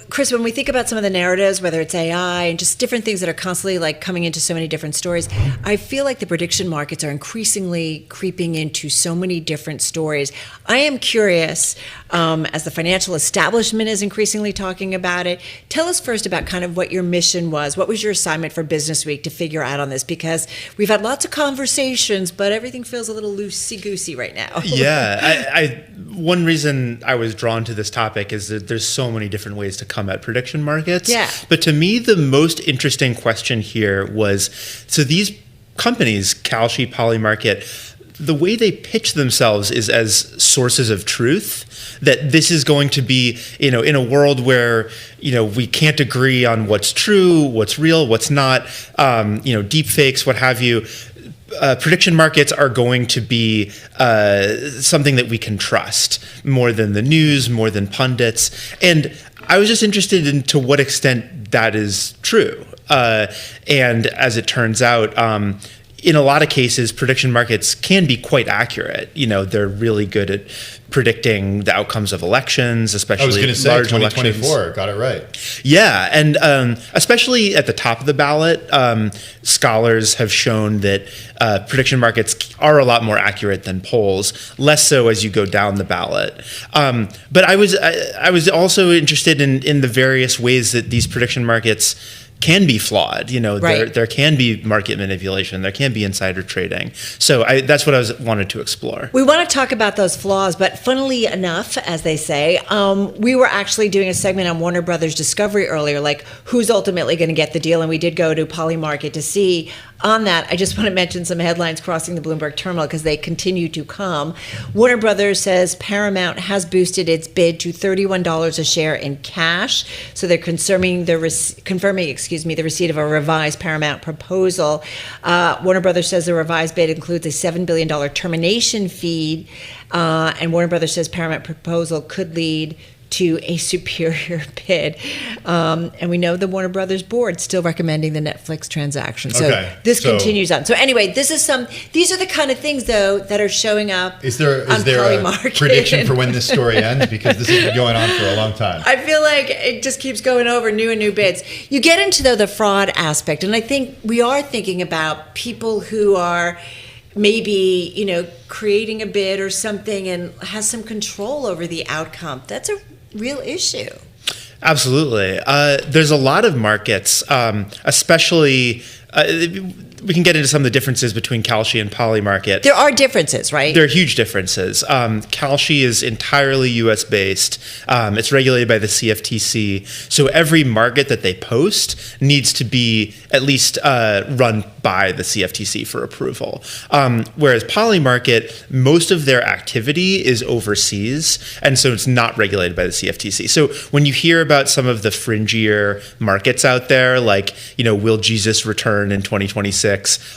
Chris, when we think about some of the narratives, whether it's AI and just different things that are constantly like coming into so many different stories, I feel like the prediction markets are increasingly creeping into so many different stories. I am curious, as the financial establishment is increasingly talking about it, tell us first about kind of what your mission was. What was your assignment for Business Week to figure out on this? Because we've had lots of conversations, but everything feels a little loosey-goosey right now. Yeah, one reason I was drawn to this topic is that there's so many different ways to come at prediction markets. Yeah. But to me, the most interesting question here was, so these companies, Kalshi, Polymarket, the way they pitch themselves is as sources of truth, that this is going to be, in a world where, we can't agree on what's true, what's real, what's not, deep fakes, what have you. Prediction markets are going to be something that we can trust more than the news, more than pundits. And I was just interested in to what extent that is true. And as it turns out, in a lot of cases, prediction markets can be quite accurate. They're really good at predicting the outcomes of elections, especially large elections. I was going to say 2024, got it right. Yeah, and especially at the top of the ballot, scholars have shown that prediction markets are a lot more accurate than polls, less so as you go down the ballot. But I was also interested in the various ways that these prediction markets can be flawed. Right. There can be market manipulation. There can be insider trading. So that's what I wanted to explore. We want to talk about those flaws, but funnily enough, as they say, we were actually doing a segment on Warner Brothers Discovery earlier, like who's ultimately going to get the deal, and we did go to Polymarket to see. On that, I just want to mention some headlines crossing the Bloomberg terminal because they continue to come. Warner Brothers says Paramount has boosted its bid to $31 a share in cash. So they're confirming the receipt of a revised Paramount proposal. Warner Brothers says the revised bid includes a $7 billion termination fee. And Warner Brothers says Paramount proposal could lead to a superior bid. And we know the Warner Brothers board still recommending the Netflix transaction. So this continues on. So anyway, these are the kind of things, though, that are showing up. Is there a prediction for when this story ends? Because this has been going on for a long time. I feel like it just keeps going over new and new bids. You get into, though, the fraud aspect. And I think we are thinking about people who are maybe, creating a bid or something and has some control over the outcome. That's a real issue. Absolutely. There's a lot of markets, especially we can get into some of the differences between Kalshi and Polymarket. There are differences, right? There are huge differences. Kalshi is entirely U.S. based. It's regulated by the CFTC. So every market that they post needs to be at least run by the CFTC for approval. Whereas Polymarket, most of their activity is overseas, and so it's not regulated by the CFTC. So when you hear about some of the fringier markets out there, like, will Jesus return in 2026?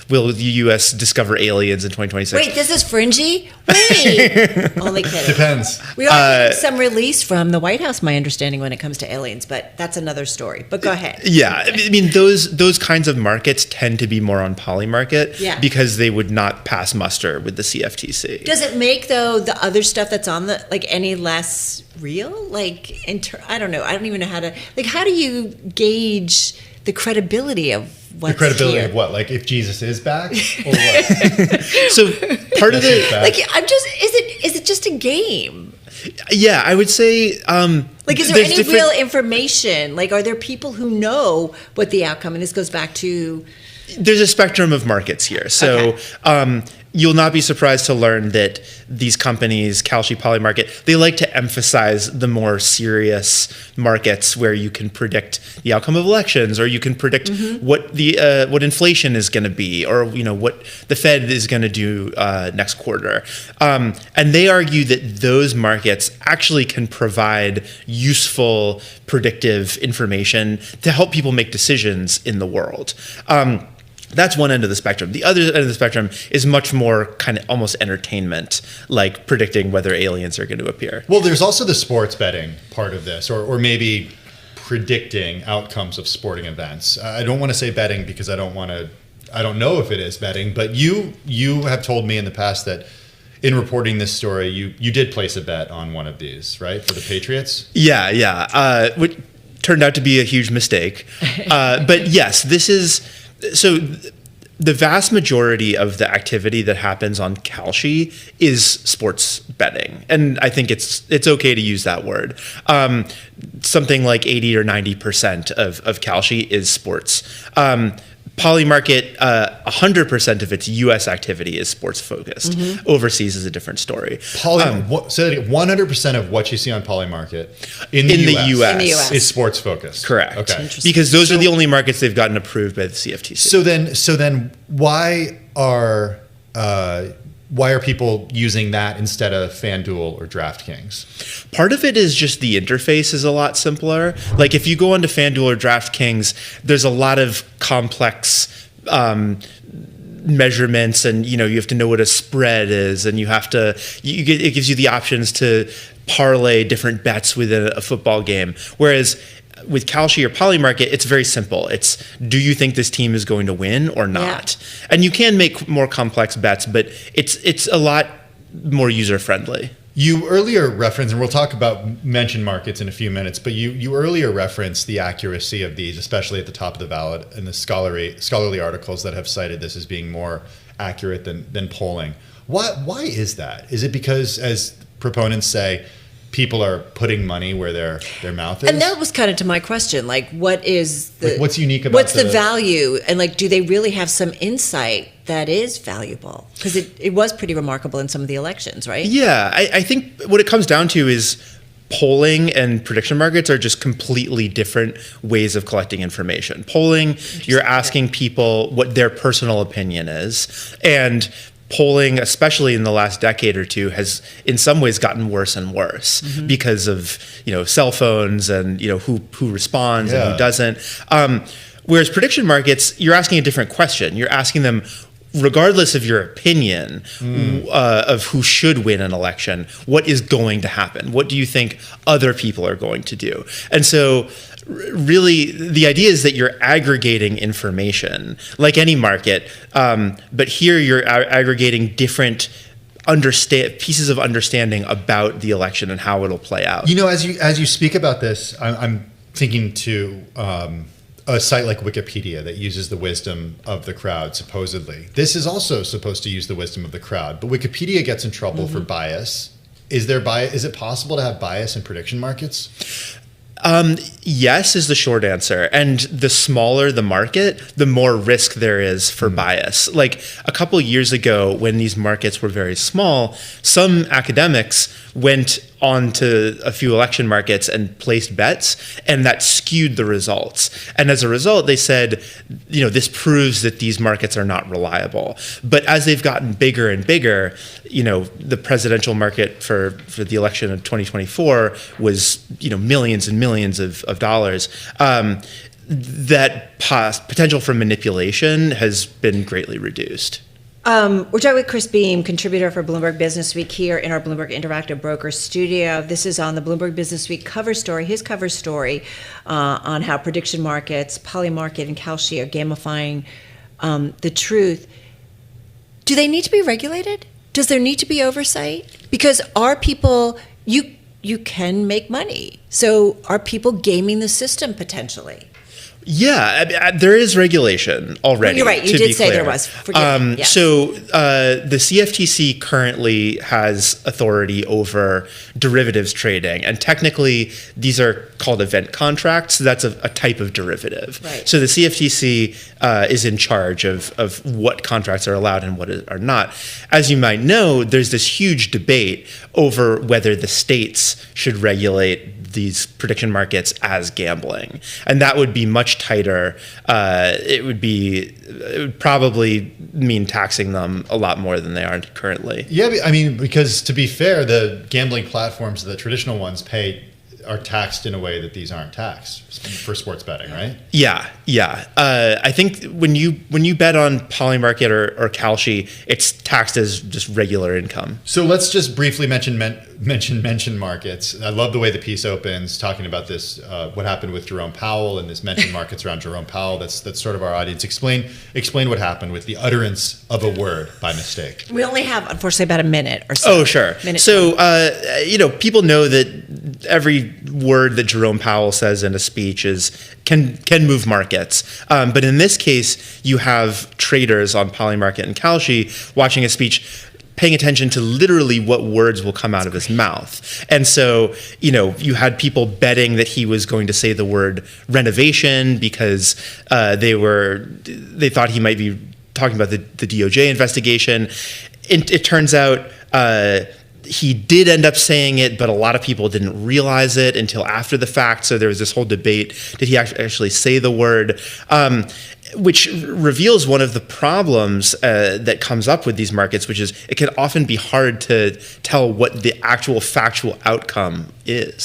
Will the U.S. discover aliens in 2026? Wait, this is fringy? Wait. Only kidding. Depends. We are getting some release from the White House, my understanding, when it comes to aliens, but that's another story. But go ahead. Yeah. I mean, those kinds of markets tend to be more on Polymarket because they would not pass muster with the CFTC. Does it make, though, the other stuff that's on any less real? I don't know. I don't even know how to, how do you gauge the credibility of what's the credibility here? Of what? Like if Jesus is back, or what? So part of it, is it just a game? Yeah, I would say. Is there any real information? Are there people who know what the outcome? And this goes back to. There's a spectrum of markets here, so. Okay. You'll not be surprised to learn that these companies, Kalshi, Polymarket, they like to emphasize the more serious markets where you can predict the outcome of elections, or you can predict what what inflation is going to be, or what the Fed is going to do next quarter. And they argue that those markets actually can provide useful predictive information to help people make decisions in the world. That's one end of the spectrum. The other end of the spectrum is much more kind of almost entertainment, like predicting whether aliens are going to appear. Well, there's also the sports betting part of this, or maybe predicting outcomes of sporting events. I don't want to say betting because I don't know if it is betting, but you have told me in the past that in reporting this story, you did place a bet on one of these, right, for the Patriots? Yeah. turned out to be a huge mistake. But yes, this is so. The vast majority of the activity that happens on Kalshi is sports betting, and I think it's okay to use that word. Something like 80 or 90% of Kalshi is sports. Polymarket, 100% of its U.S. activity is sports focused. Overseas is a different story. So 100% of what you see on Polymarket in the US is sports focused. Correct. Okay. Because those are the only markets they've gotten approved by the CFTC. So then why are people using that instead of FanDuel or DraftKings? Part of it is just the interface is a lot simpler. Like if you go onto FanDuel or DraftKings, there's a lot of complex measurements, and you have to know what a spread is, and it gives you the options to parlay different bets within a football game. Whereas with Kalshi or Polymarket, it's very simple. It's, do you think this team is going to win or not? Yeah. And you can make more complex bets, but it's a lot more user-friendly. You earlier referenced, and we'll talk about mention markets in a few minutes, but you earlier referenced the accuracy of these, especially at the top of the ballot in the scholarly articles that have cited this as being more accurate than polling. Why is that? Is it because, as proponents say, people are putting money where their mouth is? And that was kind of to my question, like what's unique about the value, and like do they really have some insight that is valuable? Because it was pretty remarkable in some of the elections, right? Yeah, I think what it comes down to is polling and prediction markets are just completely different ways of collecting information. Polling, you're asking people what their personal opinion is, and polling, especially in the last decade or two, has in some ways gotten worse and worse because of cell phones and who responds and who doesn't. Whereas prediction markets, you're asking a different question. You're asking them, regardless of your opinion of who should win an election, what is going to happen? What do you think other people are going to do? And so really, the idea is that you're aggregating information like any market, but here you're aggregating different pieces of understanding about the election and how it'll play out. As you speak about this, I'm thinking to a site like Wikipedia that uses the wisdom of the crowd, supposedly. This is also supposed to use the wisdom of the crowd, but Wikipedia gets in trouble for bias. Is it possible to have bias in prediction markets? Yes is the short answer. And the smaller the market, the more risk there is for bias. Like a couple years ago, when these markets were very small, some academics went onto a few election markets and placed bets, and that skewed the results. And as a result, they said, this proves that these markets are not reliable. But as they've gotten bigger and bigger, the presidential market for the election of 2024 was, millions and millions of dollars. That potential for manipulation has been greatly reduced. We're talking with Chris Beam, contributor for Bloomberg Business Week, here in our Bloomberg Interactive Broker studio. This is on the Bloomberg Business Week cover story, his cover story on how prediction markets, Polymarket, and Kalshi are gamifying the truth. Do they need to be regulated? Does there need to be oversight? Because are people, you can make money. So are people gaming the system potentially? Yeah, there is regulation already. You're right. You did say there was. Forgive me. Yes. So the CFTC currently has authority over derivatives trading, and technically these are called event contracts. So that's a type of derivative. Right. So the CFTC is in charge of what contracts are allowed and what are not. As you might know, there's this huge debate over whether the states should regulate these prediction markets as gambling, and that would be much tighter. It would probably mean taxing them a lot more than they are currently. Yeah, I mean, because to be fair, the gambling platforms, the traditional ones, are taxed in a way that these aren't taxed for sports betting, right? Yeah. I think when you bet on Polymarket or Kalshi, it's taxed as just regular income. So let's just briefly mention mention markets. I love the way the piece opens, talking about this, what happened with Jerome Powell and this mention markets around Jerome Powell. That's sort of our audience. Explain what happened with the utterance of a word by mistake. We only have, unfortunately, about a minute or so. Oh, sure. So, people know that every word that Jerome Powell says in a speech can move markets. But in this case, you have traders on Polymarket and Kalshi watching a speech, paying attention to literally what words will come out of his mouth. And so, you had people betting that he was going to say the word renovation because they thought he might be talking about the DOJ investigation. It turns out he did end up saying it, but a lot of people didn't realize it until after the fact. So there was this whole debate. Did he actually say the word? Which reveals one of the problems that comes up with these markets, which is it can often be hard to tell what the actual factual outcome is.